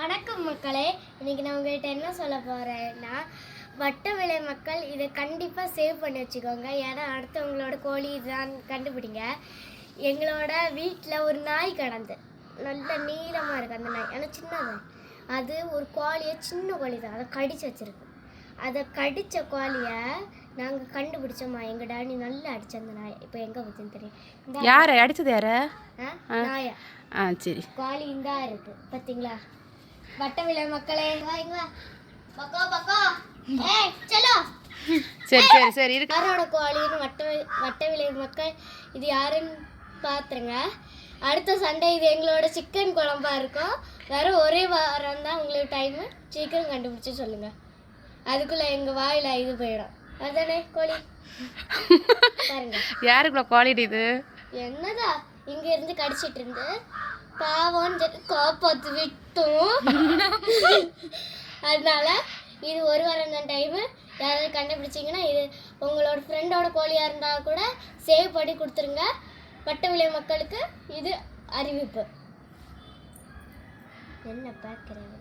வணக்கம் மக்களே. இன்னைக்கு நான் உங்கள்கிட்ட என்ன சொல்ல போகிறேன்னா, வட்ட விலை மக்கள் இதை கண்டிப்பாக சேவ் பண்ணி வச்சுக்கோங்க. ஏன்னா அடுத்தவங்களோட கோழி இதுதான் கண்டுபிடிங்க. எங்களோட வீட்டில் ஒரு நாய் கிடந்து நல்ல நீளமாக இருக்குது. அந்த நாய் ஆனால் சின்னது. அது ஒரு கோழியை, சின்ன கோழி தான், அதை கடிச்சு வச்சுருக்கு. அதை கடித்த கோழியை நாங்கள் கண்டுபிடிச்சோம்மா. எங்கள் டாடி நல்லா அடிச்சு அந்த நாயை. இப்போ எங்கே பற்றின்னு தெரியும். யாரை அடிச்சது? யார? நாயா? சரி. கோழி இந்தா இருக்கு பார்த்தீங்களா? வட்ட விலை மக்களே வாங்க. பக்கா பக்கா. ஏய் चलो. சரி சரி சரி இருக்கு. யாரோட கோழின்னு வட்ட விலை மக்கள் இது யாருன்னு பாத்துருங்க. அடுத்த சண்டே இது எங்களோட சிக்கன் குழம்பா இருக்கும். வேற ஒரே வாரம் தான் உங்களுக்கு டைம். சீக்கிரம் கண்டுபிடிச்சு சொல்லுங்க. அதுக்குள்ள எங்க வாயில இது போயிடும். அதானே கோழி பாருங்க. யாருக்குள்ள குவாலிட்டி இது? என்னதா இங்க இருந்து கடிச்சிட்டு இருந்து பாவம்னு சொல்லி காப்பாத்து விட்டோம். அதனால இது ஒரு வாரம் தான் டைமு. யாராவது கண்டுபிடிச்சிங்கன்னா இது உங்களோட ஃப்ரெண்டோட கோழியாக இருந்தால் கூட சேவ் பண்ணி கொடுத்துருங்க. வட்ட விலை மக்களுக்கு இது அறிவிப்பு. என்ன பார்க்குறேன்.